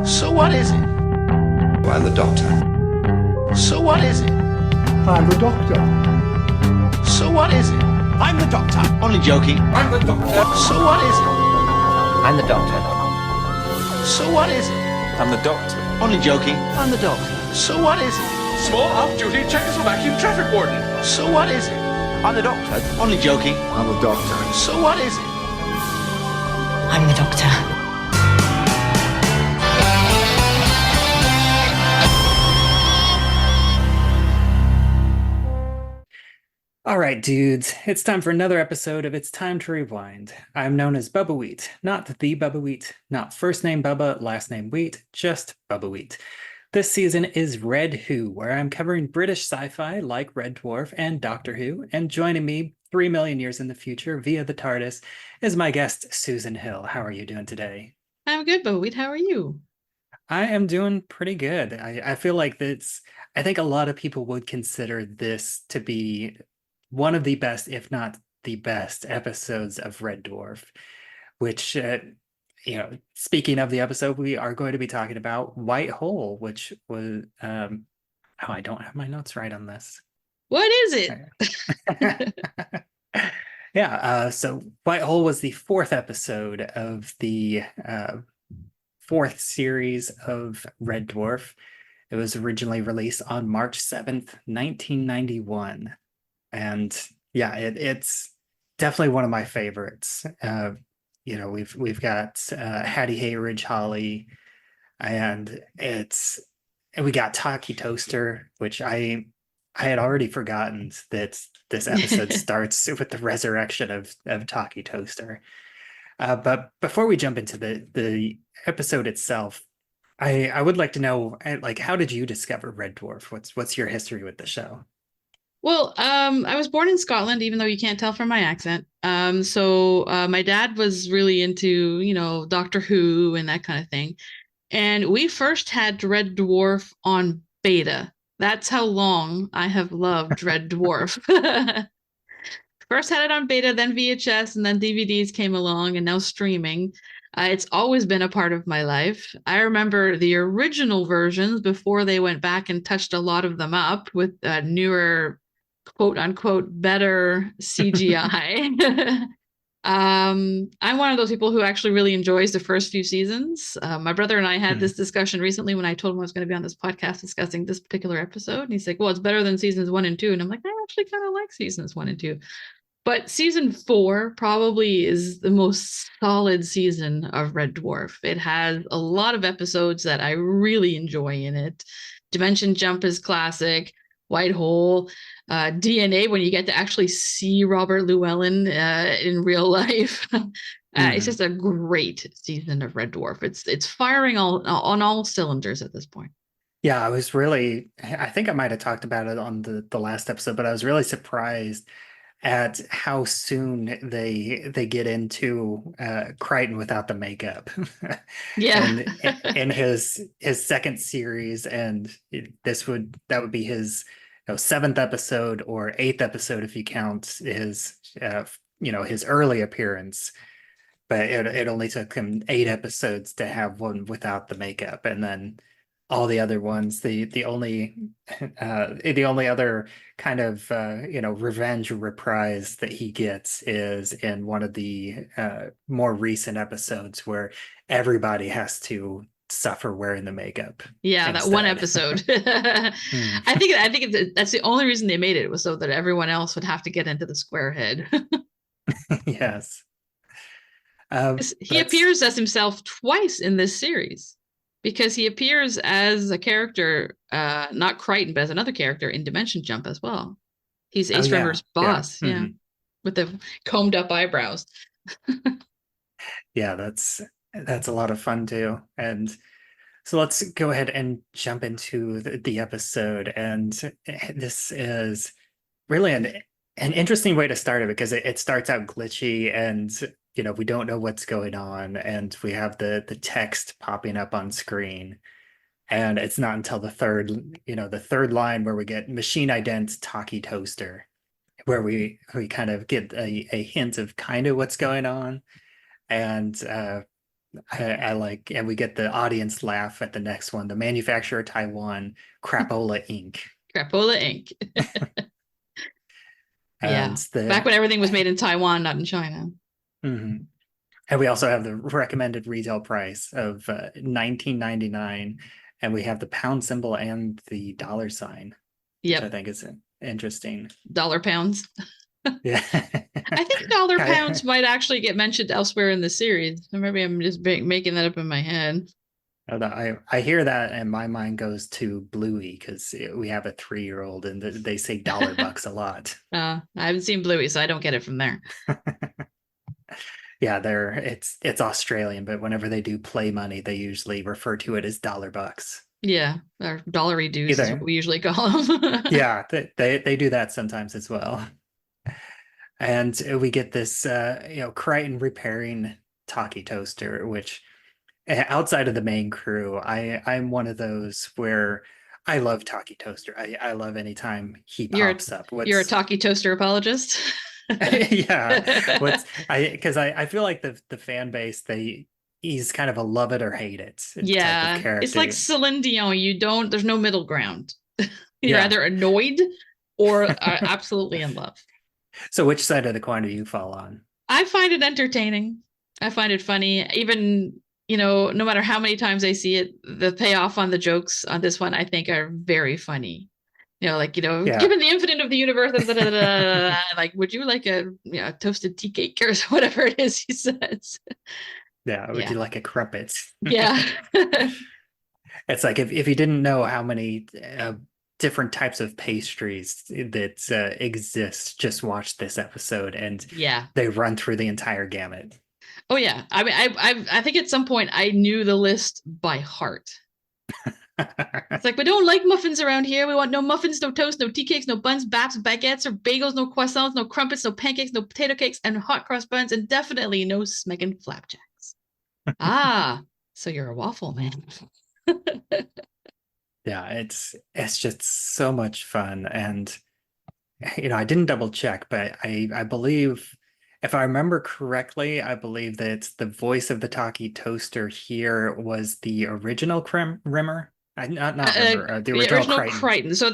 So what is it? I'm the doctor. So what is it? I'm the doctor. So what is it? I'm the doctor. Only joking. I'm the doctor. So what is it? I'm the doctor. So what is it? I'm the doctor. Only joking. I'm the doctor. So what is it? Small off-duty Czechoslovakian traffic warden. So what is it? I'm the doctor. Only joking. I'm the doctor. So what is it? I'm the doctor. All right, dudes, it's time for another episode of It's Time to Rewind. I'm known as Bubbawheat, not the Bubbawheat, not first name Bubba, last name Wheat, just Bubbawheat. This season is Red Who, where I'm covering British sci-fi like Red Dwarf and Doctor Who, and joining me 3 million years in the future via the TARDIS is my guest, Susan Hill. How are you doing today? I'm good, Bubbawheat. How are you? I am doing pretty good. I feel like I think a lot of people would consider this to be one of the best, if not the best, episodes of Red Dwarf, which, speaking of the episode, we are going to be talking about White Hole, which was, I don't have my notes right on this. What is it? So White Hole was the fourth episode of the fourth series of Red Dwarf. It was originally released on March 7th, 1991. And yeah, it's definitely one of my favorites. We've got Hattie Hayridge Holly, and we got Taki Toaster, which I had already forgotten that this episode starts with the resurrection of Taki Toaster. But before we jump into the episode itself, I would like to know, like, how did you discover Red Dwarf? What's your history with the show? Well, I was born in Scotland, even though you can't tell from my accent. So my dad was really into, Doctor Who and that kind of thing. And we first had Red Dwarf on beta. That's how long I have loved Red Dwarf. First had it on beta, then VHS, and then DVDs came along, and now streaming. It's always been a part of my life. I remember the original versions before they went back and touched a lot of them up with newer, quote unquote, better CGI. I'm one of those people who actually really enjoys the first few seasons. My brother and I had this discussion recently when I told him I was going to be on this podcast discussing this particular episode. And he's like, well, it's better than seasons 1 and 2. And I'm like, I actually kind of like seasons 1 and 2. But season 4 probably is the most solid season of Red Dwarf. It has a lot of episodes that I really enjoy in it. Dimension Jump is classic. White Hole, DNA, when you get to actually see Robert Llewellyn in real life. It's just a great season of Red Dwarf. It's firing on all cylinders at this point. Yeah, I think I might have talked about it on the last episode, but I was really surprised at how soon they get into Crichton without the makeup. Yeah. and in his second series, and that would be his 7th episode or 8th episode if you count his his early appearance. But it only took him 8 episodes to have one without the makeup, and then all the other ones, the only other kind of revenge reprise that he gets is in one of the more recent episodes where everybody has to suffer wearing the makeup. Yeah, instead. that one episode. I think that's the only reason they made it, was so that everyone else would have to get into the square head. Yes. He appears as himself twice in this series, because he appears as a character, not Crichton, but as another character in Dimension Jump as well. He's Ace River's boss, yeah. With the combed up eyebrows. Yeah, that's a lot of fun too. And so let's go ahead and jump into the episode. And this is really an interesting way to start it, because it starts out glitchy, and we don't know what's going on, and we have the text popping up on screen. And it's not until the third line where we get machine ident Taki Toaster, where we kind of get a hint of kind of what's going on. And I like, and we get the audience laugh at the next one. The manufacturer Taiwan, Crapola Inc. Crapola Inc. Yeah. And the Back when everything was made in Taiwan, not in China. Mhm. And we also have the recommended retail price of $19.99, and we have the pound symbol and the dollar sign, which I Yep. think is interesting. Dollar pounds. Yeah. I think dollar pounds might actually get mentioned elsewhere in the series. Or maybe I'm just making that up in my head. I hear that and my mind goes to Bluey because we have a 3-year-old and they say $bucks a lot. I haven't seen Bluey, so I don't get it from there. Yeah, it's Australian, but whenever they do play money, they usually refer to it as $bucks. Yeah, or dollary dues is what we usually call them. Yeah, they do that sometimes as well. And we get this Crichton repairing talkie toaster, which outside of the main crew, I'm one of those where I love talkie toaster. I love anytime he pops up. You're a talkie toaster apologist. Yeah, because I feel like the fan base, he's kind of a love it or hate it type of character. It's like Celine Dion. There's no middle ground. You're either annoyed or absolutely in love. So which side of the coin do you fall on? I find it entertaining. I find it funny. Even, no matter how many times I see it, the payoff on the jokes on this one, I think are very funny. Given the infinite of the universe, like, would you like a toasted tea cake or whatever it is he says? Yeah, would you like a crumpet? Yeah. It's like if you didn't know how many different types of pastries that exist, just watch this episode and they run through the entire gamut. Oh yeah, I mean, I think at some point I knew the list by heart. It's like, we don't like muffins around here. We want no muffins, no toast, no tea cakes, no buns, baps, baguettes, or bagels, no croissants, no crumpets, no pancakes, no potato cakes, and hot cross buns, and definitely no smegin flapjacks. So you're a waffle man. Yeah, it's just so much fun. And I didn't double check, but I believe, if I remember correctly, I believe that the voice of the talkie toaster here was the original Rimmer. The original Crichton. So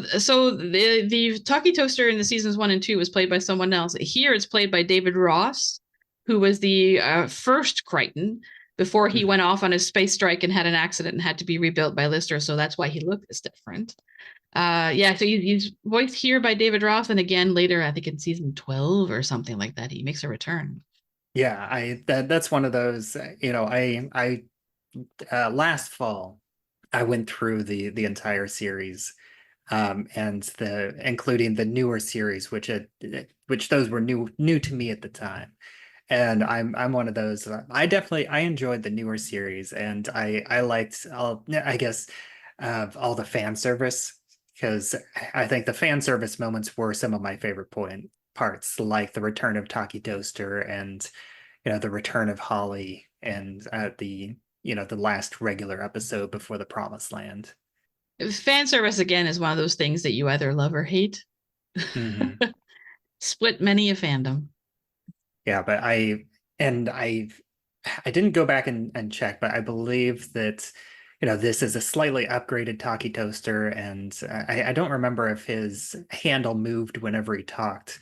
the talkie toaster in the seasons 1 and 2 was played by someone else. Here it's played by David Ross, who was the first Crichton before he went off on his space strike and had an accident and had to be rebuilt by Lister. So that's why he looked this different. So he's voiced here by David Ross, and again later, I think in season 12 or something like that, he makes a return. Yeah, that's one of those. I last fall I went through the entire series, and including the newer series, which those were new to me at the time. And I'm one of those. I enjoyed the newer series, and I liked all the fan service, because I think the fan service moments were some of my favorite parts, like the return of Talkie Toaster and the return of Holly and the last regular episode before the Promised Land. Fan service again is one of those things that you either love or hate. Mm-hmm. Split many a fandom. Yeah, but I didn't go back and check, but I believe that this is a slightly upgraded Talkie Toaster, and I don't remember if his handle moved whenever he talked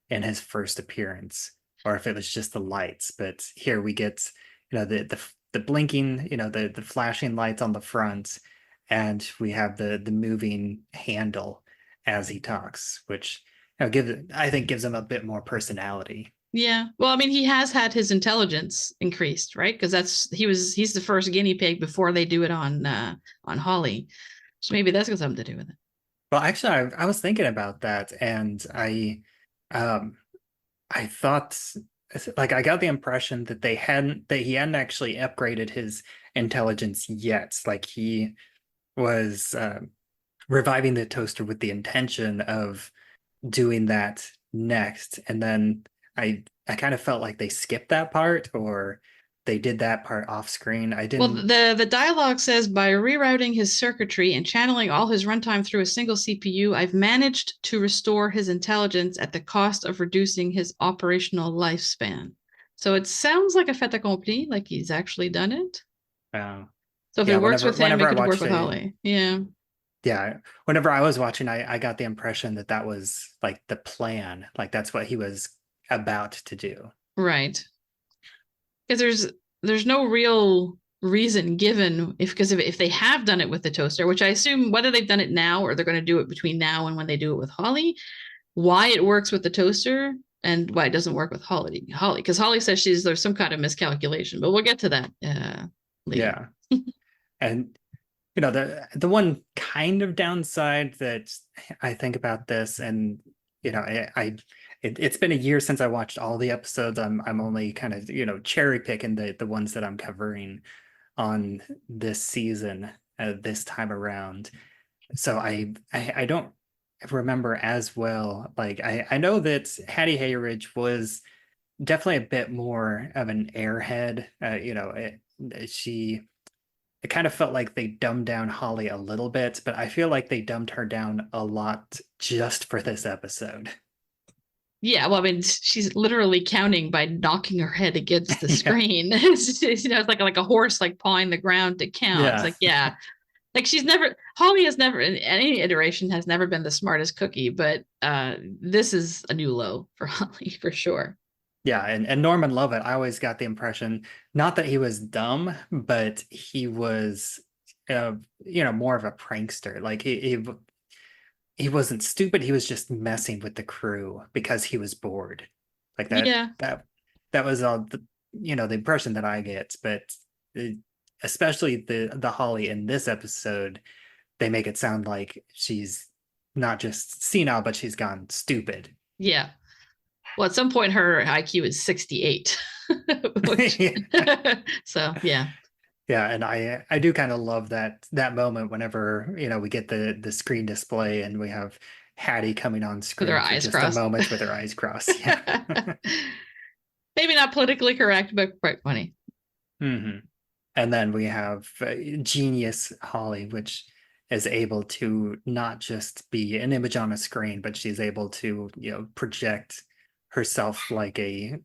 in his first appearance, or if it was just the lights. But here we get the blinking, the flashing lights on the front, and we have the moving handle as he talks, which I think gives him a bit more personality. Yeah. Well, I mean, he has had his intelligence increased, right? Because he's the first guinea pig before they do it on Holly. So maybe that's got something to do with it. Well, actually, I was thinking about that, and I thought, like, I got the impression that he hadn't actually upgraded his intelligence yet. Like, he was reviving the toaster with the intention of doing that next, and then I kind of felt like they skipped that part, or they did that part off screen. I didn't. Well, the dialogue says, by rerouting his circuitry and channeling all his runtime through a single CPU, I've managed to restore his intelligence at the cost of reducing his operational lifespan. So it sounds like a fait accompli, like he's actually done it. Uh, So if Yeah, it works with him, whenever it I could work watched with it, Holly. Yeah. yeah, whenever I was watching, I got the impression that that was like the plan, like that's what he was about to do. Right. Because there's no real reason given if they have done it with the toaster, which I assume whether they've done it now or they're going to do it between now and when they do it with Holly, why it works with the toaster and why it doesn't work with Holly, because Holly says there's some kind of miscalculation, but we'll get to that later. Yeah. And the one kind of downside that I think about this, and it's been a year since I watched all the episodes. I'm only kind of cherry picking the ones that I'm covering on this season this time around. So I don't remember as well. Like I know that Hattie Hayridge was definitely a bit more of an airhead. It kind of felt like they dumbed down Holly a little bit, but I feel like they dumbed her down a lot just for this episode. Yeah, well, I mean, she's literally counting by knocking her head against the screen. It's like a horse like pawing the ground to count. It's Yeah. like, yeah, like Holly has never in any iteration has never been the smartest cookie, but this is a new low for Holly for sure. Yeah, and Norman Lovett, I always got the impression, not that he was dumb, but he was more of a prankster. Like he wasn't stupid, he was just messing with the crew because he was bored. Like Yeah. that was all the impression that I get, but especially the Holly in this episode, they make it sound like she's not just senile, but she's gone stupid. Yeah. Well, at some point her IQ is 68. Which, so yeah. Yeah, and I do kind of love that moment whenever we get the screen display and we have Hattie coming on screen With her for eyes just crossed. a moment with her eyes crossed. Yeah. Maybe not politically correct, but quite funny. Mm-hmm. And then we have genius Holly, which is able to not just be an image on a screen, but she's able to project herself like a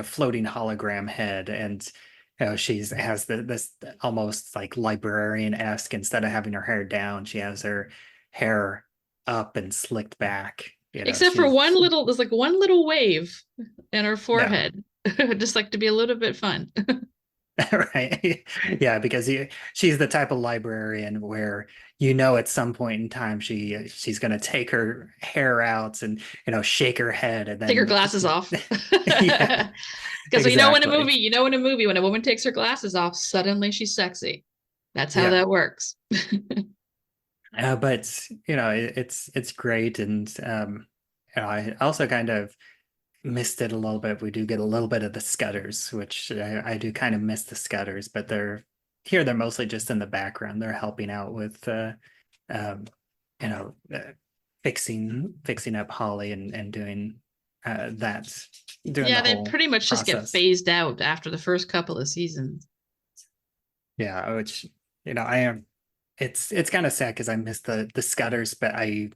floating hologram head, and has this almost like librarian-esque, instead of having her hair down, she has her hair up and slicked back. Except for there's like one little wave in her forehead, just like to be a little bit fun. Right. Yeah, because she's the type of librarian where at some point in time she's going to take her hair out and shake her head and then take her glasses off. Yeah, because exactly. in a movie when a woman takes her glasses off, suddenly she's sexy. That's how that works. But it's great, and I also kind of missed it a little bit. We do get a little bit of the Scudders, which I do kind of miss the Scudders, but they're mostly just in the background. They're helping out with fixing up Holly and doing that. They pretty much just get phased out after the first couple of seasons. Yeah, which I am. It's kind of sad because I miss the Scudders, but I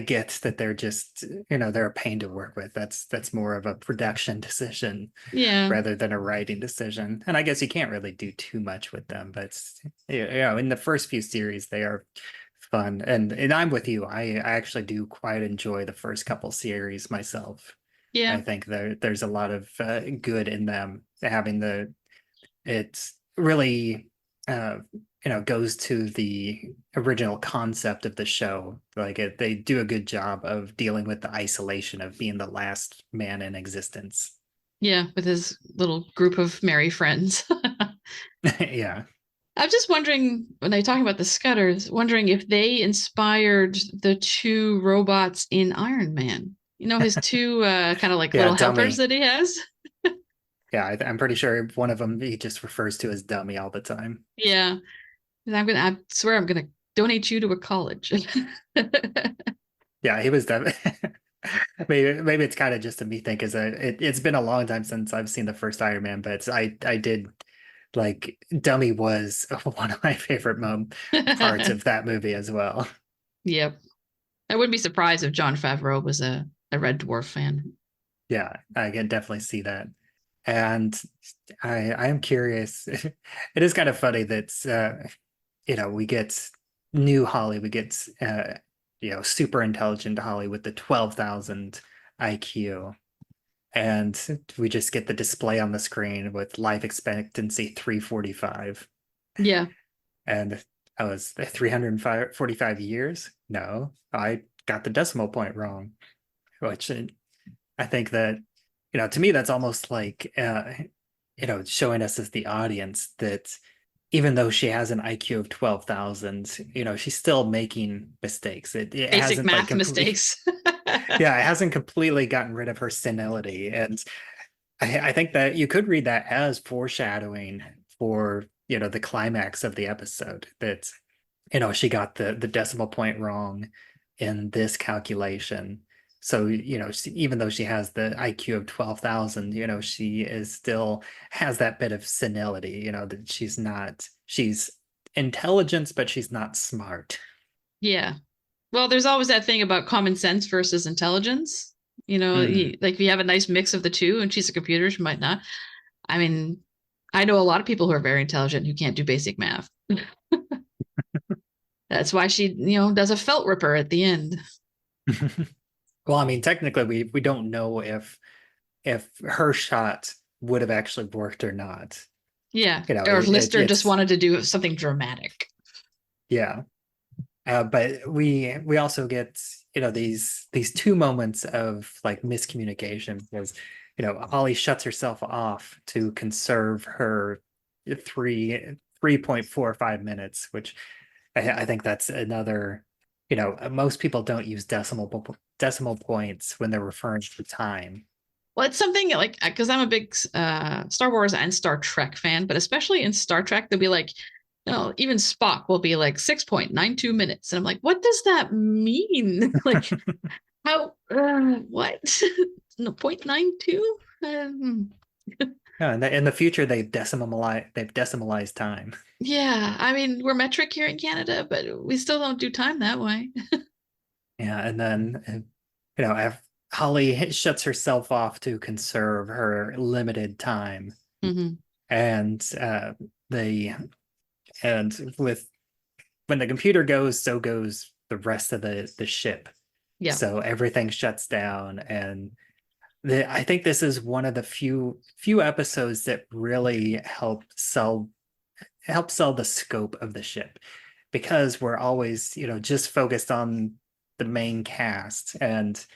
get that they're just they're a pain to work with. That's more of a production decision, rather than a writing decision. And I guess you can't really do too much with them, but in the first few series they are fun. And I'm with you. I actually do quite enjoy the first couple series myself. Yeah, I think there's a lot of good in them. It's really goes to the original concept of the show. Like they do a good job of dealing with the isolation of being the last man in existence. Yeah, with his little group of merry friends. Yeah. I'm just wondering, when they talk about the Scudders, wondering if they inspired the two robots in Iron Man. His two kind of like little helpers that he has. Yeah, I'm pretty sure one of them he just refers to as dummy all the time. Yeah. I swear I'm gonna donate you to a college. Yeah, he was definitely. Maybe it's kind of just a me thing, because it's been a long time since I've seen the first Iron Man, but I did like dummy was one of my favorite parts of that movie as well. Yep. I wouldn't be surprised if Jon Favreau was a Red Dwarf fan. Yeah, I can definitely see that. And I am curious. It is kind of funny that we get new Holly, we get super intelligent Holly with the 12,000 IQ, and we just get the display on the screen with life expectancy 345. Yeah. And I was 345 years. No, I got the decimal point wrong, which I think that, to me, that's almost like, showing us as the audience that even though she has an IQ of 12,000, she's still making mistakes. It Basic hasn't math mistakes. yeah, it hasn't completely gotten rid of her senility. And I think that you could read that as foreshadowing for, the climax of the episode, that, she got the decimal point wrong in this calculation. So, even though she has the IQ of 12,000, she is still has that bit of senility, that she's intelligent, but she's not smart. Yeah. Well, there's always that thing about common sense versus intelligence. Like if you have a nice mix of the two and she's a computer, she might not. I mean, I know a lot of people who are very intelligent who can't do basic math. That's why she, does a felt ripper at the end. Well, I mean, technically, we don't know if her shot would have actually worked or not. Yeah. Or if Lister just wanted to do something dramatic. Yeah. But we also get, these two moments of like miscommunication, because, Holly shuts herself off to conserve her 3.45 minutes, which I think that's another, most people don't use decimal points when they're referring to time. Well, it's something like, because I'm a big Star Wars and Star Trek fan, but especially in Star Trek, they'll be like, even Spock will be like 6.92 minutes. And I'm like, what does that mean? Like, how, what? No, 0.92? Yeah, in the future, they've decimalized time. Yeah, I mean, we're metric here in Canada, but we still don't do time that way. Yeah, and then, Holly shuts herself off to conserve her limited time. Mm-hmm. And when the computer goes, so goes the rest of the ship. Yeah. So everything shuts down, and I think this is one of the few episodes that really help sell the scope of the ship, because we're always, just focused on the main cast, and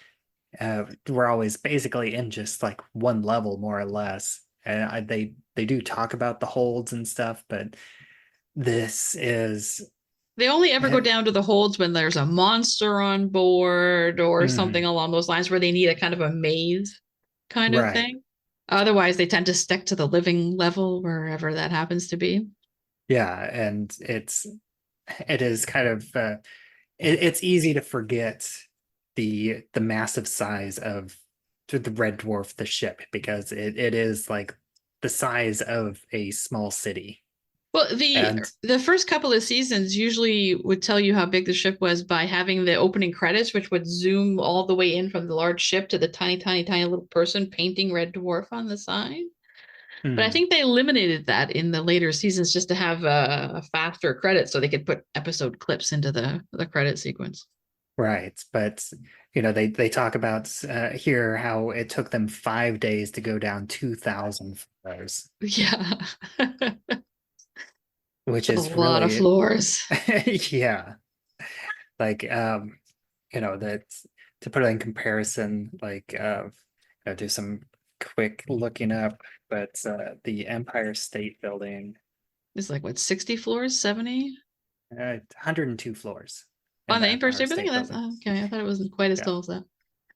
we're always basically in just like one level, more or less. And they do talk about the holds and stuff, but this is, they only ever go down to the holds when there's a monster on board or something along those lines, where they need a kind of a maze kind of thing. Otherwise, they tend to stick to the living level, wherever that happens to be. Yeah, and it is kind of it's easy to forget the massive size of the Red Dwarf, the ship, because it is like the size of a small city. Well, the first couple of seasons usually would tell you how big the ship was by having the opening credits, which would zoom all the way in from the large ship to the tiny, tiny, tiny little person painting Red Dwarf on the side. But I think they eliminated that in the later seasons just to have a faster credit, so they could put episode clips into the credit sequence. Right, but they talk about here how it took them 5 days to go down 2,000 floors. Yeah. Which is a lot of floors. Yeah. Like that, to put it in comparison, like do some quick looking up, but the Empire State Building is like what, 60 floors, 70? 102 floors. On the Empire State Building? Okay, I thought it wasn't quite as tall as that.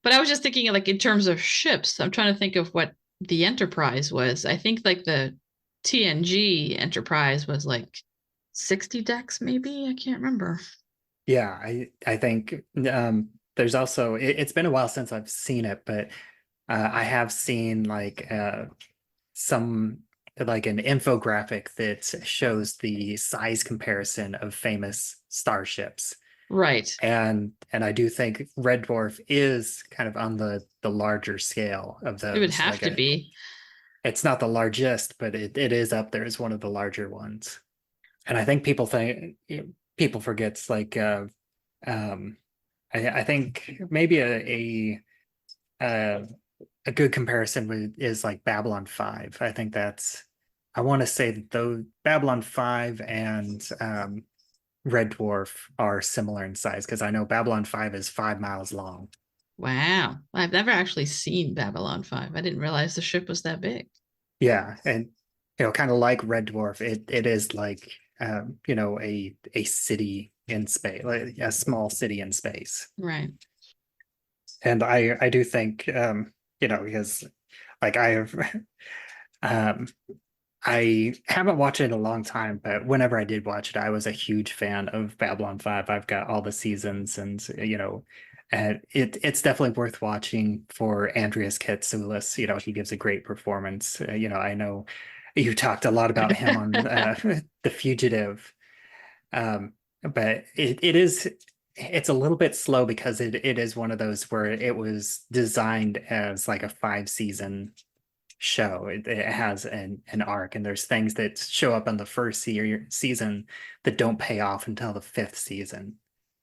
But I was just thinking, like, in terms of ships, I'm trying to think of what the Enterprise was. I think like the TNG Enterprise was like 60 decks, maybe. I can't remember. Yeah, I think there's also, it's been a while since I've seen it, but I have seen like some, like an infographic that shows the size comparison of famous starships. Right. And I do think Red Dwarf is kind of on the larger scale of those. It would have to be. it's not the largest, but it is up there as one of the larger ones. And I think people forgets like I think maybe a good comparison is like Babylon 5. I think I want to say that though Babylon 5 and Red Dwarf are similar in size, because I know Babylon 5 is 5 miles long. Wow. I've never actually seen Babylon 5. I didn't realize the ship was that big. Yeah, and kind of like Red Dwarf, it is like a city in space, like a small city in space. Right. And I do think because like I have I haven't watched it in a long time, but whenever I did watch it, I was a huge fan of Babylon 5. I've got all the seasons, and and it's definitely worth watching for Andreas Katsoulis. He gives a great performance. I know you talked a lot about him on The Fugitive, but it's a little bit slow because it is one of those where it was designed as like a 5-season show. It has an arc, and there's things that show up in the first season that don't pay off until the 5th season.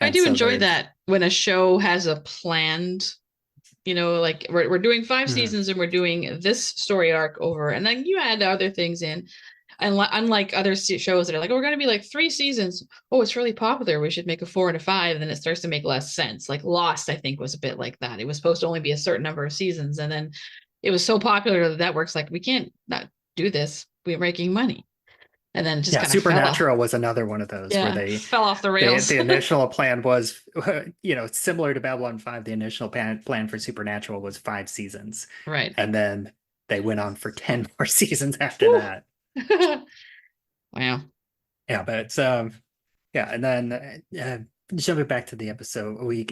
I And do so enjoy that when a show has a planned, like we're doing 5 seasons and we're doing this story arc over, and then you add other things in. And unlike other shows that are like, oh, we're going to be like 3 seasons. Oh, it's really popular. We should make a 4 and a 5. And then it starts to make less sense. Like Lost, I think, was a bit like that. It was supposed to only be a certain number of seasons. And then it was so popular that network's like, we can't not do this. We're making money. And then just kind of Supernatural was another one of those where they fell off the rails. The initial plan was, similar to Babylon 5. The initial plan for Supernatural was 5 seasons. Right. And then they went on for 10 more seasons after that. Wow. Yeah, but and then jumping back to the episode, we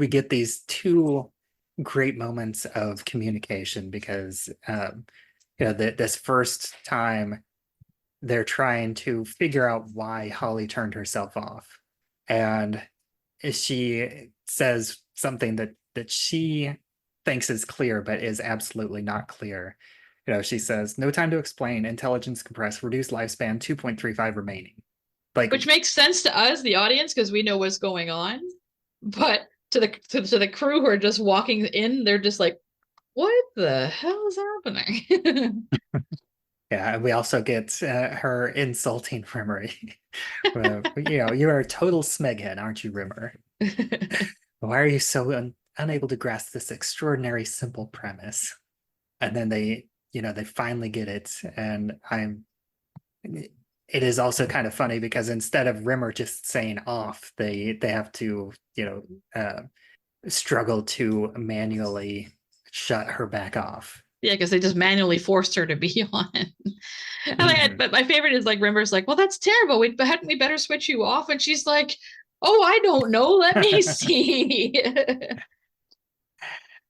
get these 2 great moments of communication, because this first time they're trying to figure out why Holly turned herself off, and she says something that she thinks is clear but is absolutely not clear. She says, "No time to explain. Intelligence compressed. Reduced lifespan. 2.35 remaining." Which makes sense to us, the audience, because we know what's going on. But to the crew who are just walking in, they're just like, "What the hell is happening?" Yeah, and we also get her insulting Rimmer. You are a total smeghead, aren't you, Rimmer? Why are you so unable to grasp this extraordinary simple premise? And then they finally get it, and it is also kind of funny because instead of Rimmer just saying off, they have to struggle to manually shut her back off. Yeah, because they just manually forced her to be on. But my favorite is like Rimmer's like, "Well, that's terrible. Hadn't we better switch you off?" And she's like, "Oh, I don't know. Let me see."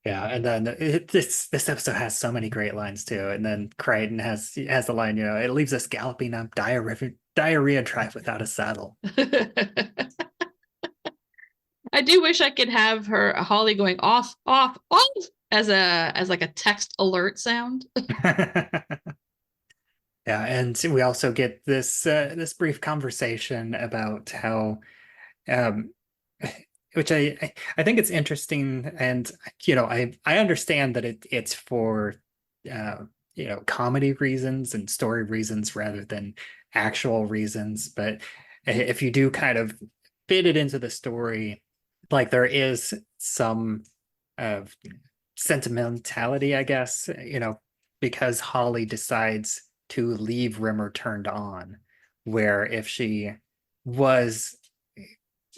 Yeah, and then this episode has so many great lines too. And then Crichton has the line, "It leaves us galloping up diarrhea drive without a saddle." I do wish I could have Holly going off as like a text alert sound. Yeah, and we also get this brief conversation about how which I think it's interesting, and I understand that it's for comedy reasons and story reasons rather than actual reasons, but if you do kind of fit it into the story, like there is some sentimentality, I guess, because Holly decides to leave Rimmer turned on, where if she was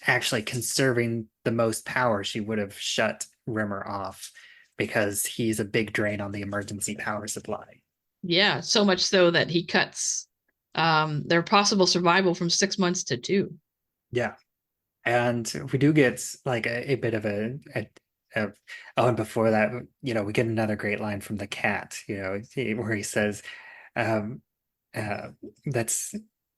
actually conserving the most power, she would have shut Rimmer off, because he's a big drain on the emergency power supply. Yeah, so much so that he cuts their possible survival from 6 months to 2. Yeah, and we do get like a bit of and before that, we get another great line from the cat, where he says,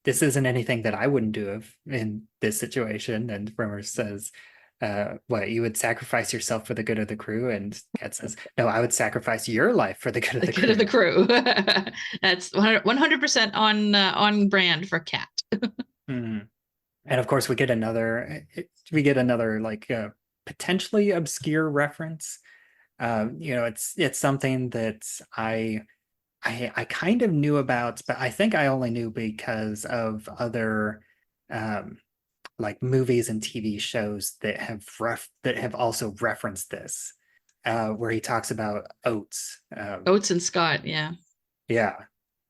this isn't anything that I wouldn't do in this situation. And Rimmer says, what, you would sacrifice yourself for the good of the crew? And Cat says, no, I would sacrifice your life for the good of The the good crew. of the crew. That's 100% on brand for Cat. Mhm. And of course, we get another like potentially obscure reference. It's something that I kind of knew about, but I think I only knew because of other like movies and TV shows that have also referenced this, where he talks about oats. Oates and Scott, yeah. Yeah,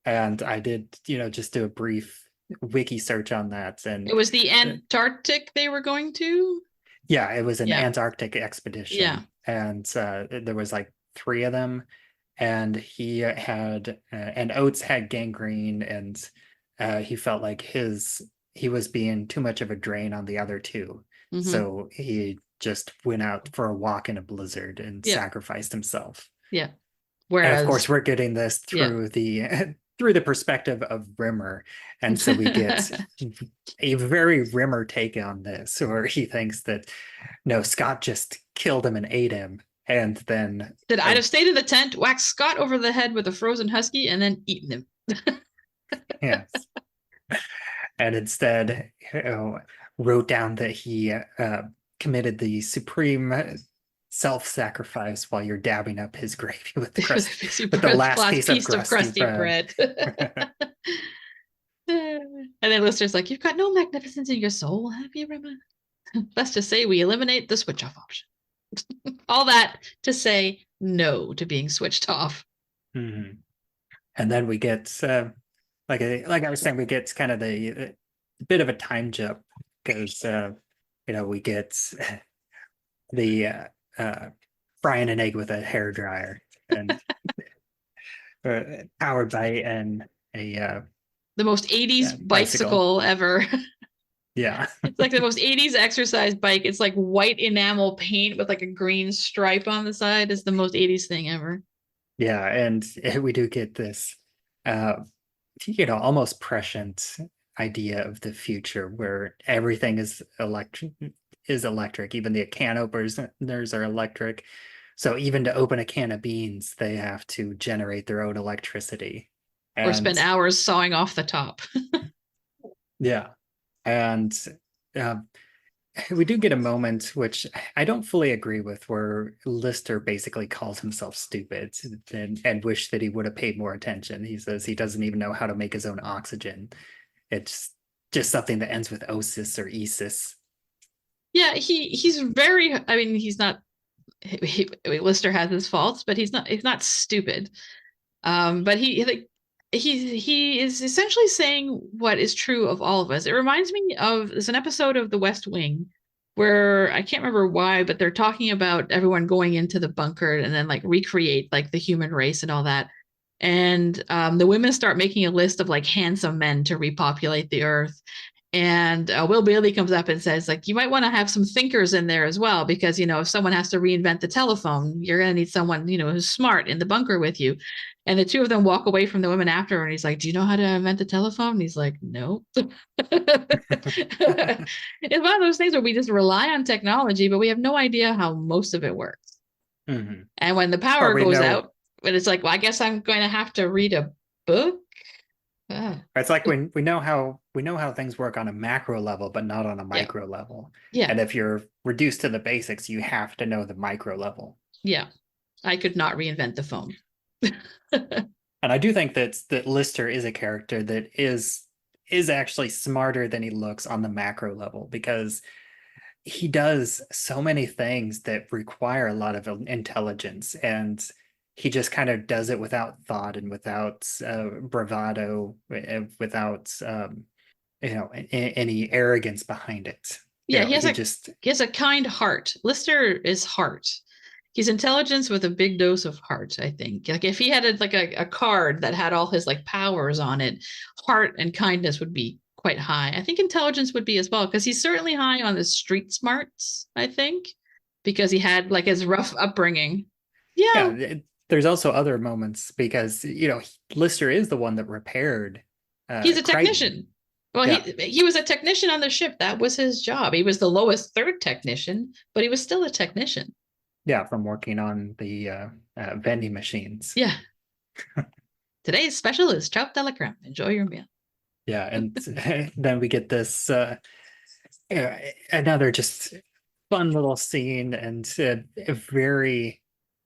and I did, just do a brief wiki search on that, and It was the Antarctic they were going to. yeah, it was an Yeah. Antarctic expedition, Yeah. and there was like 3 of them, and he had and Oates had gangrene, and he felt like he was being too much of a drain on the other 2, Mhm. so he just went out for a walk in a blizzard and Yeah. sacrificed himself. Yeah. And Whereas, of course, we're getting this through the perspective of Rimmer, and so we get a very Rimmer take on this, where he thinks that no, Scott just killed him and ate him, and then that I'd have stayed in the tent, whacked Scott over the head with a frozen husky, and then eaten him. yes, and instead wrote down that he committed the supreme self-sacrifice while you're dabbing up his gravy with the last piece of crusty bread. And then Lister's like, "You've got no magnificence in your soul, have you, Rimmer?" Let's just say we eliminate the switch off option. All that to say no to being switched off. Mm-hmm. And then we get like I was saying, we get kind of the bit of a time jump, because we get the frying an egg with a hair dryer, and powered by the most 80s bicycle ever. Yeah. It's like the most 80s exercise bike. It's like white enamel paint with like a green stripe on the side. Is the most 80s thing ever. Yeah, and we do get this almost prescient idea of the future, where everything is electric. Even the can openers are electric. So even to open a can of beans, they have to generate their own electricity. Or spend hours sawing off the top. Yeah. And we do get a moment, which I don't fully agree with, where Lister basically calls himself stupid and wish that he would have paid more attention. He says he doesn't even know how to make his own oxygen. It's just something that ends with osis or esis. Yeah, he's very, I mean, he's not, Lister has his faults, but he's not stupid. But he is essentially saying what is true of all of us. It reminds me of, there's an episode of The West Wing where I can't remember why, but they're talking about everyone going into the bunker and then like recreate like the human race and all that. And the women start making a list of like handsome men to repopulate the earth. And Will Bailey comes up and says, like, you might want to have some thinkers in there as well, because, if someone has to reinvent the telephone, you're going to need someone, who's smart in the bunker with you. And the 2 of them walk away from the women after, and he's like, do you know how to invent the telephone? And he's like, no. It's one of those things where we just rely on technology, but we have no idea how most of it works. Mm-hmm. And when the power goes out, and it's like, well, I guess I'm going to have to read a book. It's like when we know how things work on a macro level, but not on a micro level. Yeah. And if you're reduced to the basics, you have to know the micro level. Yeah. I could not reinvent the phone. And I do think that Lister is a character that is actually smarter than he looks on the macro level, because he does so many things that require a lot of intelligence, and he just kind of does it without thought and without bravado, without any arrogance behind it. Yeah, he has a kind heart. Lister is heart. He's intelligence with a big dose of heart, I think. Like if he had a card that had all his like powers on it, heart and kindness would be quite high. I think intelligence would be as well, because he's certainly high on the street smarts, I think, because he had like his rough upbringing. Yeah. There's also other moments, because Lister is the one that repaired he's a technician. Well, Yeah. he was a technician on the ship. That was his job. He was the lowest third technician, but he was still a technician. Yeah, from working on the vending machines. Yeah. Today's special is chopped a la creme. Enjoy your meal. Yeah, and then we get this another just fun little scene and a very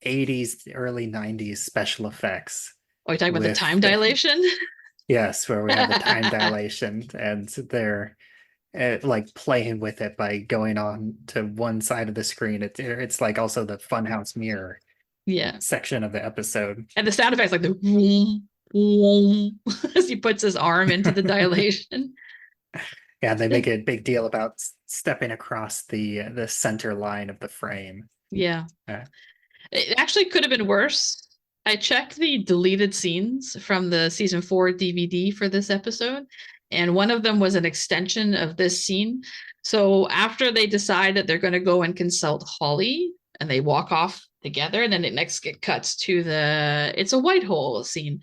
80s, early 90s special effects. Oh, you talking about the with time dilation? Yes, where we have the time dilation and they're like playing with it by going on to one side of the screen. It's like also the funhouse mirror Yeah. section of the episode. And the sound effects like the vroom, vroom, as he puts his arm into the dilation. Yeah, they make a big deal about stepping across the center line of the frame. Yeah. Yeah. It actually could have been worse. I checked the deleted scenes from the season 4 DVD for this episode, and one of them was an extension of this scene. So after they decide that they're going to go and consult Holly, and they walk off together, and then it next cuts to it's a Whitehall scene.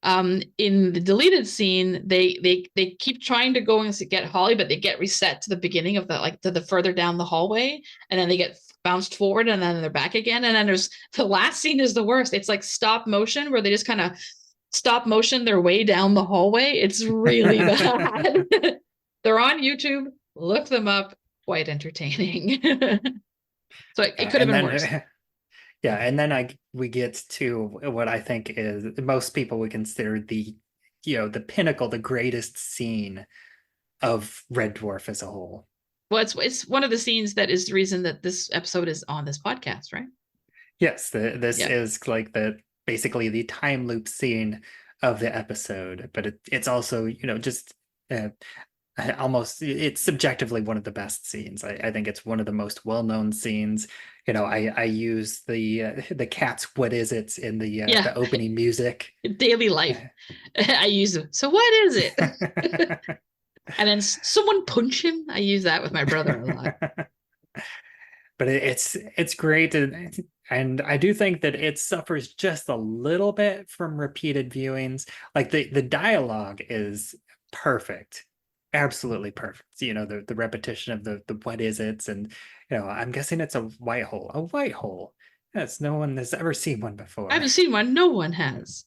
In the deleted scene, they keep trying to go and get Holly, but they get reset to the beginning of to the further down the hallway, and then they get bounced forward, and then they're back again. And then there's the last scene is the worst. It's like stop motion where they just kind of stop motion their way down the hallway. It's really bad. They're on YouTube. Look them up. Quite entertaining. So it could have been worse. Yeah, and then we get to what I think is most people would consider the pinnacle, the greatest scene of Red Dwarf as a whole. Well, it's one of the scenes that is the reason that this episode is on this podcast, right? Yes, this is like basically the time loop scene of the episode, but it's also just almost it's subjectively one of the best scenes. I think it's one of the most well-known scenes. I use the cat's "What is it" in the opening music. Daily life. I use it. So what is it? And then someone punch him. I use that with my brother a lot. But it's great, and I do think that it suffers just a little bit from repeated viewings. Like the dialogue is perfect, absolutely perfect. The repetition of the "what is it," and I'm guessing it's a white hole. A white hole. Yes, no one has ever seen one before. I haven't seen one. No one has.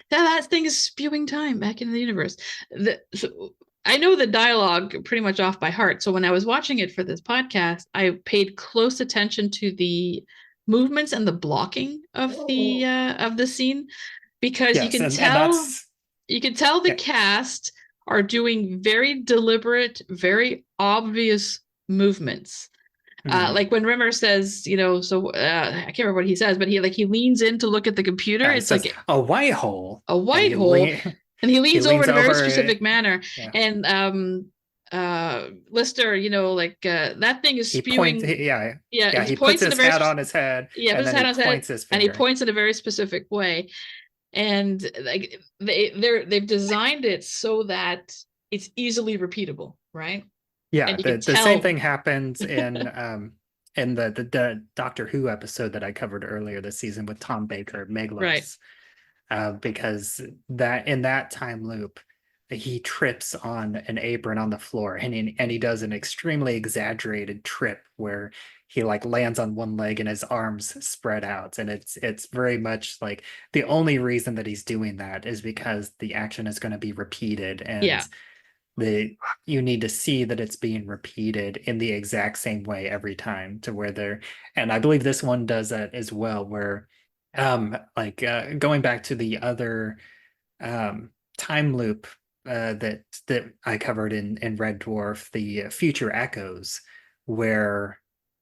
That thing is spewing time back into the universe. So I know the dialogue pretty much off by heart. So when I was watching it for this podcast, I paid close attention to the movements and the blocking of the scene, because you can tell the cast are doing very deliberate, very obvious movements. Like when Rimmer says, I can't remember what he says, but he leans in to look at the computer. It's like a white hole. A white hole. And he leans over in a very specific manner. Yeah. And Lister, that thing is spewing. He puts his hat on his head. Yeah, puts his hat on his head, and he points in a very specific way. And like they've designed it so that it's easily repeatable, right? Yeah, the same thing happens in the Doctor Who episode that I covered earlier this season with Tom Baker, Meglos. Right. Because in that time loop, he trips on an apron on the floor, and he does an extremely exaggerated trip where he lands on one leg and his arms spread out, and it's very much like the only reason that he's doing that is because the action is going to be repeated, and you need to see that it's being repeated in the exact same way every time, to where and I believe this one does that as well, where going back to the other time loop that I covered in Red Dwarf, the future echoes, where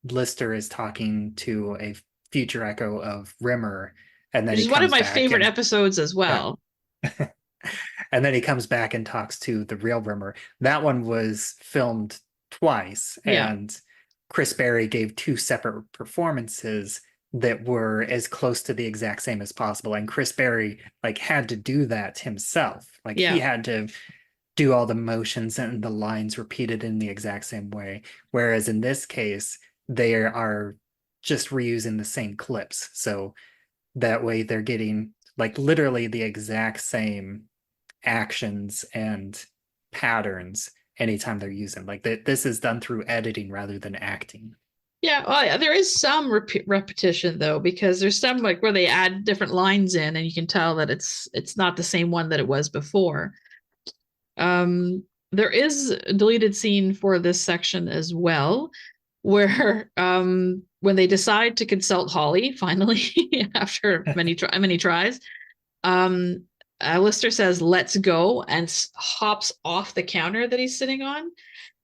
Lister is talking to a future echo of Rimmer, and then which is one of my favorite episodes as well. Yeah. And then he comes back and talks to the real Rimmer. That one was filmed twice, and Chris Berry gave 2 separate performances that were as close to the exact same as possible. And Chris Berry had to do that himself. He had to do all the motions and the lines repeated in the exact same way. Whereas in this case, they are just reusing the same clips. So that way they're getting literally the exact same actions and patterns anytime they're using. Like this is done through editing rather than acting. Yeah, well, yeah, there is some repetition though, because there's some like where they add different lines in, and you can tell that it's not the same one that it was before. There is a deleted scene for this section as well, where when they decide to consult Holly finally after many tries, Lister says, "Let's go," and hops off the counter that he's sitting on.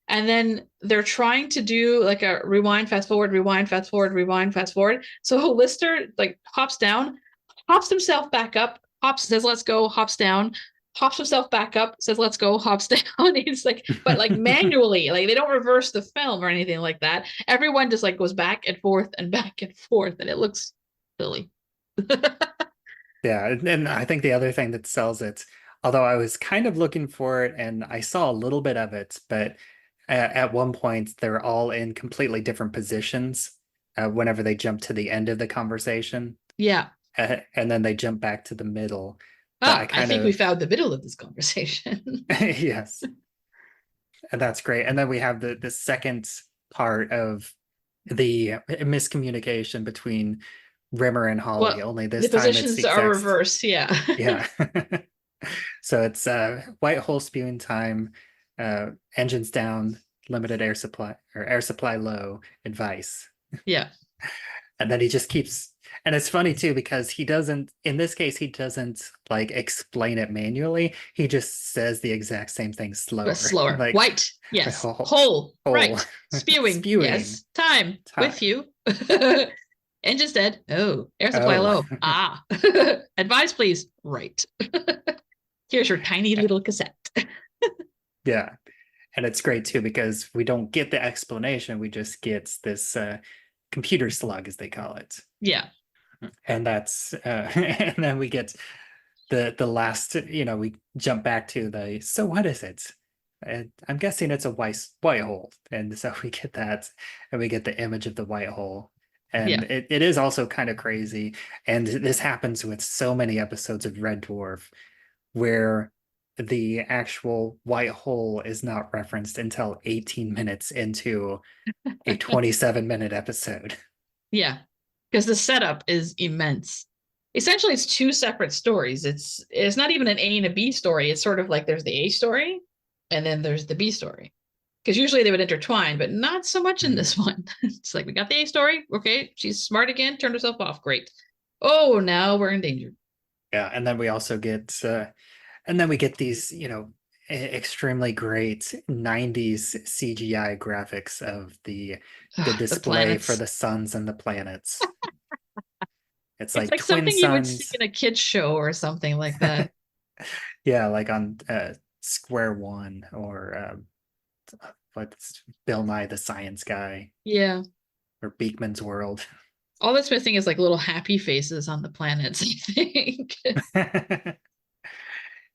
And then they're trying to do like a rewind, fast forward, rewind, fast forward, rewind, fast forward. So Lister like hops down, hops himself back up, says, "Let's go," hops down, hops himself back up, says, "Let's go," hops down. He's like, but like manually, like they don't reverse the film or anything like that. Everyone just like goes back and forth, and it looks silly. Yeah, and I think the other thing that sells it, although I was kind of looking for it and I saw a little bit of it, but at one point they're all in completely different positions whenever they jump to the end of the conversation. Yeah. And then they jump back to the middle. I think we found the middle of this conversation. Yes. And that's great. And then we have the second part of the miscommunication between Rimmer and Holly. Well, only this the time positions are reversed. Yeah. Yeah. So it's white hole spewing time, engines down, limited air supply, or air supply low, advice. Yeah. And then he just keeps, and it's funny too, because he doesn't, in this case, he doesn't like explain it manually. He just says the exact same thing slower. But slower. Like, white. Yes. Hole. Right. Spewing. Spewing. Yes. Time. With you. Engines dead. Oh, air supply low. Ah. Advise, please. Right. Here's your tiny little cassette. Yeah. And it's great too, because we don't get the explanation. We just get this computer slug, as they call it. Yeah. And that's and then we get the last, we jump back to so what is it? And I'm guessing it's a white hole. And so we get that, and we get the image of the white hole. And Yeah. it is also kind of crazy. And this happens with so many episodes of Red Dwarf, where the actual white hole is not referenced until 18 minutes into a 27-minute episode. Yeah. Because the setup is immense. Essentially, it's two separate stories. It's not even an A and a B story. It's sort of like there's the A story, and then there's the B story. Because usually they would intertwine, but not so much in this one. It's like, we got the A story. Okay, she's smart again, turned herself off. Great. Oh, now we're in danger. Yeah, and then we also get these, extremely great 90s CGI graphics of the display for the suns and the planets. It's like twin something suns. You would see in a kid's show or something like that. Yeah, like on Square One, or what's Bill Nye the Science Guy. Yeah. Or Beekman's World. All that's missing is like little happy faces on the planets, I think.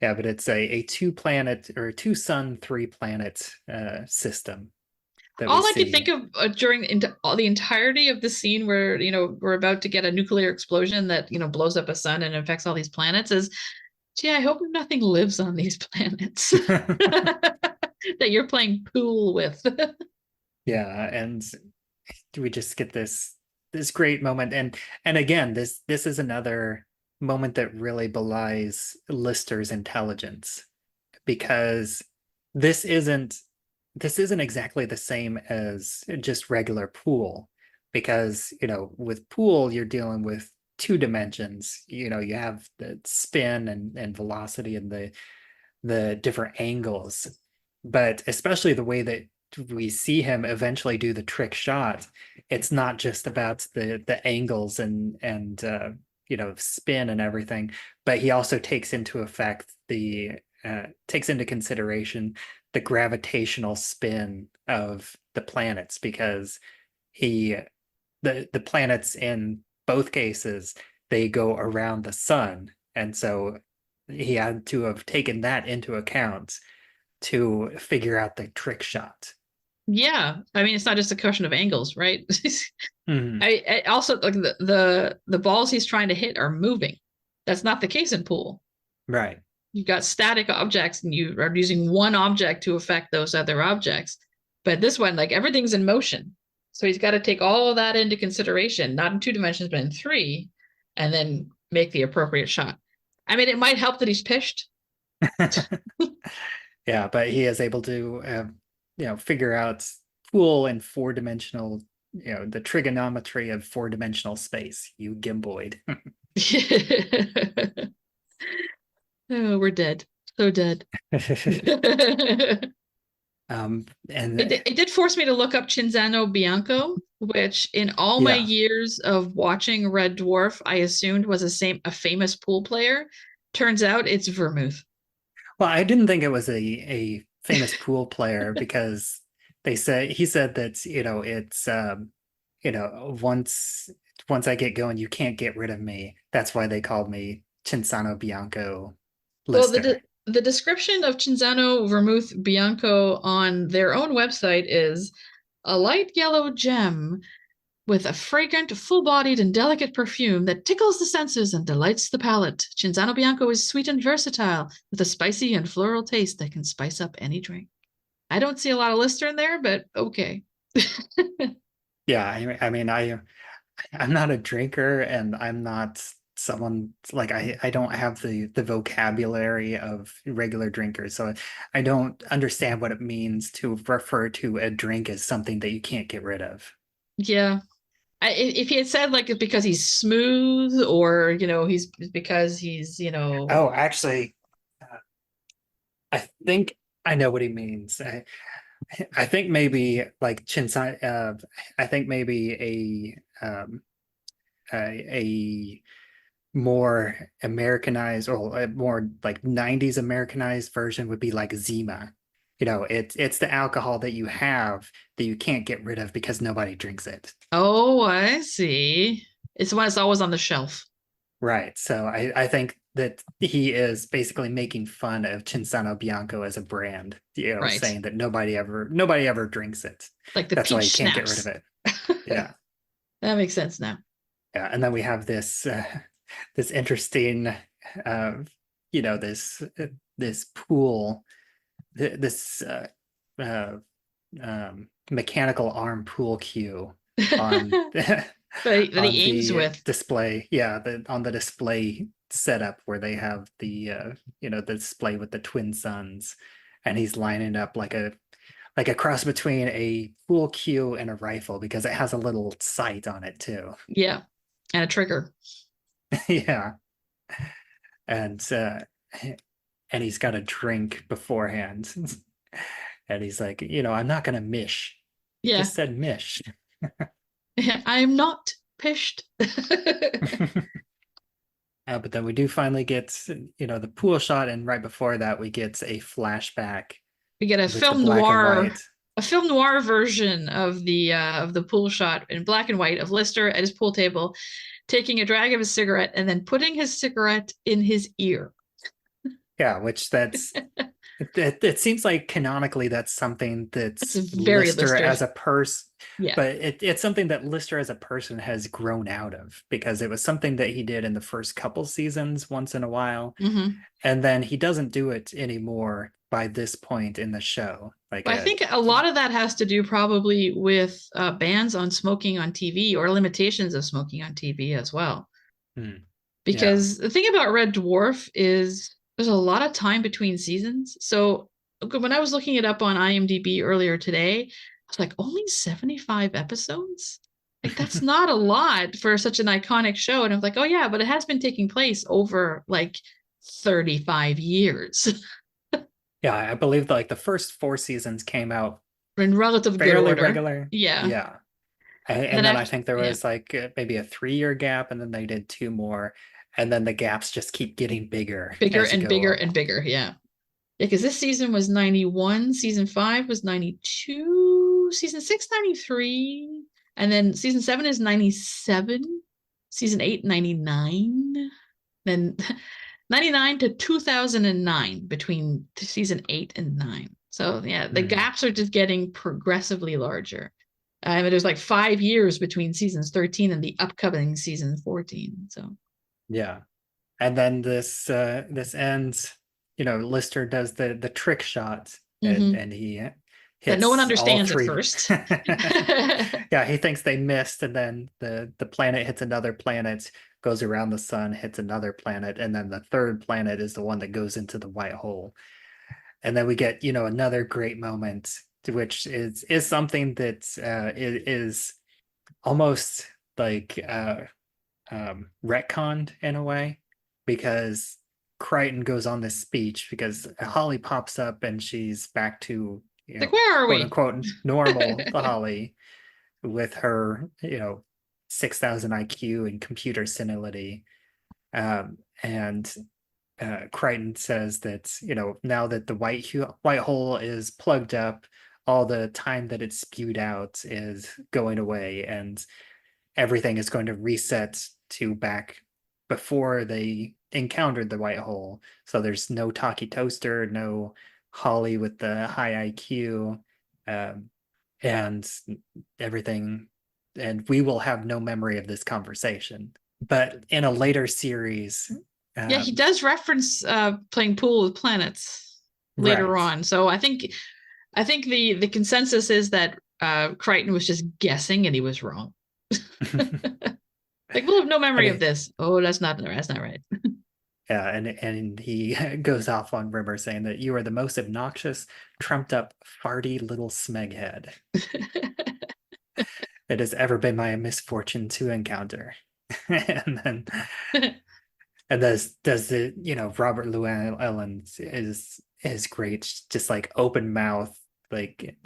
Yeah, but it's a 2-planet or 2-sun, 3-planet system. All I could think of during the entirety of the scene where, we're about to get a nuclear explosion that, blows up a sun and affects all these planets is, gee, I hope nothing lives on these planets that you're playing pool with. Yeah, and we just get this great moment. And again, this is another moment that really belies Lister's intelligence, because this isn't exactly the same as just regular pool, because with pool you're dealing with 2 dimensions. You have the spin and velocity and the different angles, but especially the way that we see him eventually do the trick shot, it's not just about the angles and spin and everything, but he also takes into consideration the gravitational spin of the planets, because the planets in both cases, they go around the sun, and so he had to have taken that into account to figure out the trick shot. Yeah, I mean, it's not just a question of angles, right? I also like the balls he's trying to hit are moving. That's not the case in pool. Right. you've got static objects and you are using one object to affect those other objects. But this one, like everything's in motion. So he's got to take all of that into consideration, not in 2 dimensions, but in 3, and then make the appropriate shot. I mean, it might help that he's pished. Yeah, but he is able to, figure out pool in 4-dimensional, the trigonometry of 4-dimensional space. You gimboid. Oh, we're dead. So dead. And It did force me to look up Cinzano Bianco, which in all my Yeah. years of watching Red Dwarf, I assumed was a famous pool player. Turns out it's Vermouth. well, I didn't think it was a famous pool player because he said that it's once I get going, you can't get rid of me. That's why they called me Cinzano Bianco Well, Lister. the description of Cinzano Vermouth Bianco on their own website is a light yellow gem with a fragrant, full-bodied, and delicate perfume that tickles the senses and delights the palate. Cinzano Bianco is sweet and versatile with a spicy and floral taste that can spice up any drink. I don't see a lot of Lister in there, but okay. Yeah, I mean, I'm not a drinker, and I'm not someone like I don't have the vocabulary of regular drinkers, so I don't understand what it means to refer to a drink as something that you can't get rid of. Yeah. If he had said like it's because he's smooth or, he's because he's, Oh, actually, I think I know what he means. I think maybe like I think maybe a more Americanized or a more like 90s Americanized version would be like Zima. It's the alcohol that you have that you can't get rid of because nobody drinks it. Oh, I see. It's the one that's always on the shelf. Right. So I think that he is basically making fun of Cinzano Bianco as a brand, Right. saying that nobody ever drinks it. Like the That's why you peach can't get rid schnapps. of it. Yeah. That makes sense now. Yeah. And then we have this this interesting this pool, this mechanical arm pool cue on that on he aims the with. display. Yeah, on the display setup where they have the the display with the twin suns, and he's lining up like a cross between a pool cue and a rifle because it has a little sight on it too. Yeah. And a trigger. Yeah. And he's got a drink beforehand. And he's like, I'm not gonna mish. Yeah. Just said mish. I'm not pished. But then we do finally get, the pool shot, and right before that, we get a flashback. We get a with the film black and noir, white. a film noir version of the pool shot in black and white of Lister at his pool table, taking a drag of his cigarette and then putting his cigarette in his ear. Yeah, which it seems like canonically that's something that's very Lister as a person. Yeah. But it's something that Lister as a person has grown out of, because it was something that he did in the first couple seasons once in a while. Mm-hmm. And then he doesn't do it anymore by this point in the show. Like, I think a lot of that has to do probably with bans on smoking on TV or limitations of smoking on TV as well. Because the thing about Red Dwarf is there's a lot of time between seasons. So when I was looking it up on IMDb earlier today, I was like, only 75 episodes? Like, that's not a lot for such an iconic show. And I'm like, oh yeah, but it has been taking place over like 35 years. Yeah, I believe like the first 4 seasons came out in relative good fairly order. regular. Yeah. Yeah. And then I think there was like maybe a 3-year gap, and then they did 2 more. And then the gaps just keep getting bigger. Bigger and bigger and bigger. Yeah. Because this season was 91, season 5 was 92, season 6, 93, and then season 7 is 97, season 8, 99, then 99 to 2009 between season 8 and 9. So yeah, the gaps are just getting progressively larger. There's like 5 years between seasons 13 and the upcoming season 14. So yeah. And then this ends Lister does the trick shot, Mhm. and he That no one hits all understands at three. first. Yeah, he thinks they missed, and then the planet hits another planet, goes around the sun, hits another planet, and then the third planet is the one that goes into the white hole. And then we get, another great moment, which is something that is almost like retconned in a way, because Crichton goes on this speech because Holly pops up and she's back to, Like, where are quote we? unquote normal Holly, with her 6,000 IQ and computer senility. And Crichton says that, now that the white hole is plugged up, all the time that it's spewed out is going away, and everything is going to reset to back before they encountered the white hole. So there's no talkie toaster, no Holly with the high IQ, and everything. And we will have no memory of this conversation. But in a later series, Yeah, he does reference playing pool with planets later right. on. So I think the consensus is that Crichton was just guessing and he was wrong. Like, we'll have no memory of this. Oh, that's not right. Yeah, and he goes off on Rimmer saying that you are the most obnoxious, trumped up, farty little smeghead it has ever been my misfortune to encounter. And then and does the Robert Llewellyn is great, just like open mouth, like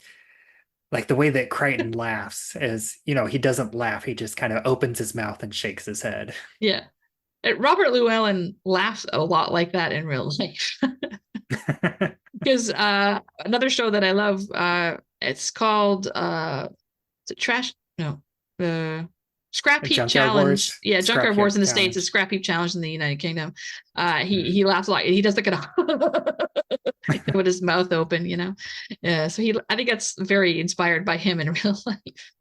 the way that Crichton laughs is, he doesn't laugh, he just kind of opens his mouth and shakes his head. Yeah. Robert Llewellyn laughs a lot like that in real life. Because another show that I love, it's called is it Trash? No, Scrap Heap Junkyard Challenge. Wars? Yeah, Scrap Junkyard Wars Heap in the Challenge. States is Scrap Heap Challenge in the United Kingdom. He laughs a lot. He does like with his mouth open, Yeah, so I think that's very inspired by him in real life.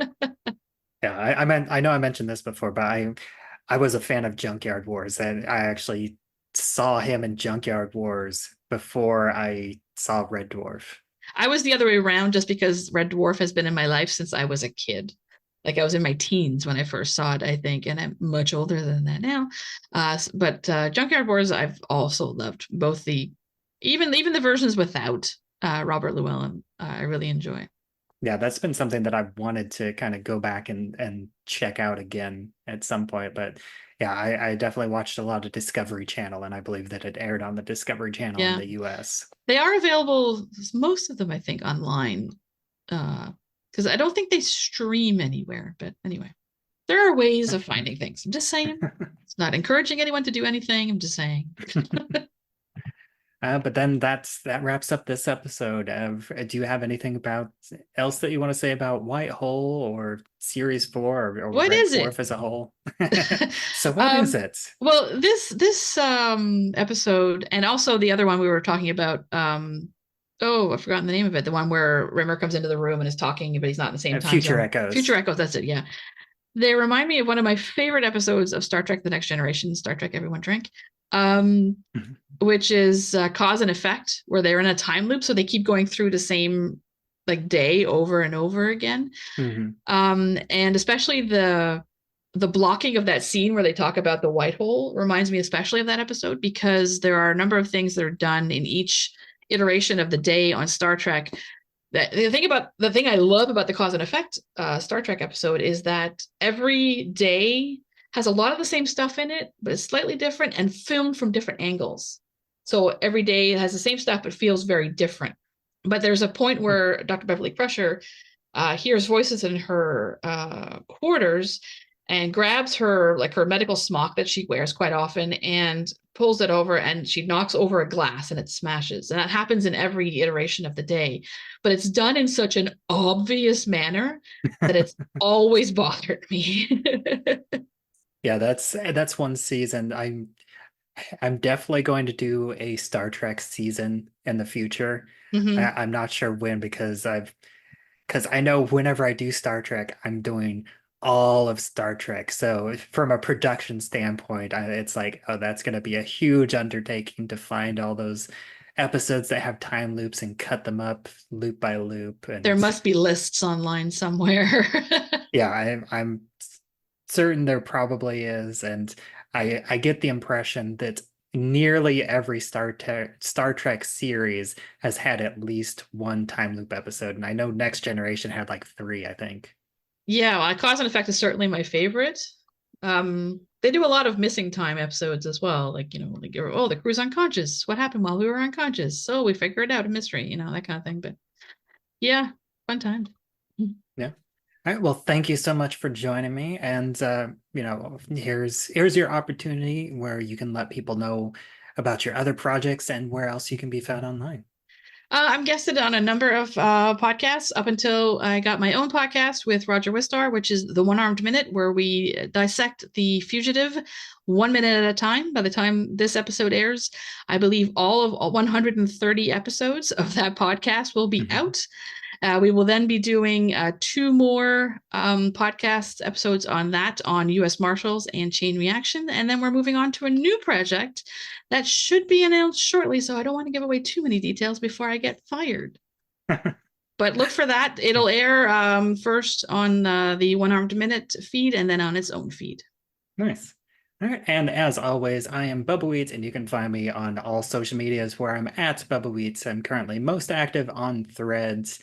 Yeah, I know I mentioned this before, but I was a fan of Junkyard Wars, and I actually saw him in Junkyard Wars before I saw Red Dwarf. I was the other way around, just because Red Dwarf has been in my life since I was a kid. Like, I was in my teens when I first saw it, I think, and I'm much older than that now. But Junkyard Wars, I've also loved both even the versions without Robert Llewellyn. I really enjoy. Yeah, that's been something that I've wanted to kind of go back and check out again at some point. But yeah, I definitely watched a lot of Discovery Channel, and I believe that it aired on the Discovery Channel in the US. They are available, most of them, I think, online. Because I don't think they stream anywhere. But anyway, there are ways of finding things. I'm just saying. It's not encouraging anyone to do anything. I'm just saying. But then that wraps up this episode. Do you have anything else that you want to say about White Hole or Series 4 or What Red is Dwarf it? as a whole? So what is it? Well, this episode, and also the other one we were talking about, I've forgotten the name of it. The one where Rimmer comes into the room and is talking, but he's not in the same time Future zone. Echoes. Future Echoes, that's it, yeah. They remind me of one of my favorite episodes of Star Trek: The Next Generation, Star Trek Everyone Drink, which is Cause and Effect, where they're in a time loop, so they keep going through the same day over and over again. And especially the blocking of that scene where they talk about the white hole reminds me especially of that episode, because there are a number of things that are done in each iteration of the day on Star Trek. The thing I love about the Cause and Effect Star Trek episode is that every day has a lot of the same stuff in it, but it's slightly different and filmed from different angles. So every day it has the same stuff, but feels very different. But there's a point where Dr. Beverly Crusher hears voices in her quarters and grabs her medical smock that she wears quite often and pulls it over, and she knocks over a glass and it smashes. And that happens in every iteration of the day, but it's done in such an obvious manner that it's always bothered me. Yeah, that's one season. I'm definitely going to do a Star Trek season in the future. I'm not sure when, because I know whenever I do Star Trek, I'm doing all of Star Trek. So from a production standpoint, it's like, oh, that's going to be a huge undertaking to find all those episodes that have time loops and cut them up loop by loop. And There must be lists online somewhere. yeah, I'm certain there probably is, and I get the impression that nearly every Star Trek series has had at least one time loop episode, and I know Next Generation had like 3, I think. Yeah, well, Cause and Effect is certainly my favorite. They do a lot of missing time episodes as well, like like oh, the crew's unconscious. What happened while we were unconscious? So we figured out a mystery, that kind of thing. But yeah, fun time. Yeah. All right. Well, thank you so much for joining me. And here's your opportunity where you can let people know about your other projects and where else you can be found online. I'm guested on a number of podcasts up until I got my own podcast with Roger Wistar, which is the One Armed Minute, where we dissect The Fugitive 1 minute at a time. By the time this episode airs, I believe all of 130 episodes of that podcast will be out. We will then be doing 2 more podcast episodes on that, on U.S. Marshals and Chain Reaction. And then we're moving on to a new project that should be announced shortly. So I don't want to give away too many details before I get fired. But look for that. It'll air first on the One Armed Minute feed and then on its own feed. Nice. All right. And as always, I am Bubbawheat, and you can find me on all social medias where I'm at Bubbawheat. I'm currently most active on Threads.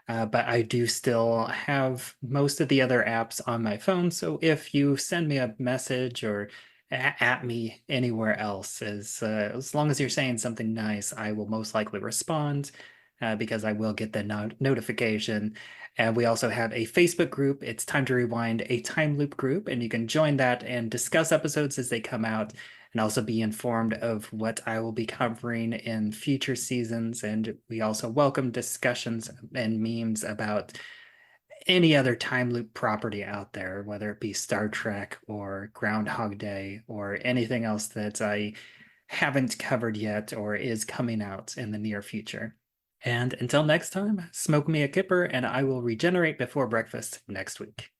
But I do still have most of the other apps on my phone. So if you send me a message or at me anywhere else, as long as you're saying something nice, I will most likely respond because I will get the notification. And we also have a Facebook group. It's Time to Rewind, a time loop group, and you can join that and discuss episodes as they come out, and also be informed of what I will be covering in future seasons. And we also welcome discussions and memes about any other time loop property out there, whether it be Star Trek or Groundhog Day or anything else that I haven't covered yet or is coming out in the near future. And until next time, smoke me a kipper and I will regenerate before breakfast next week.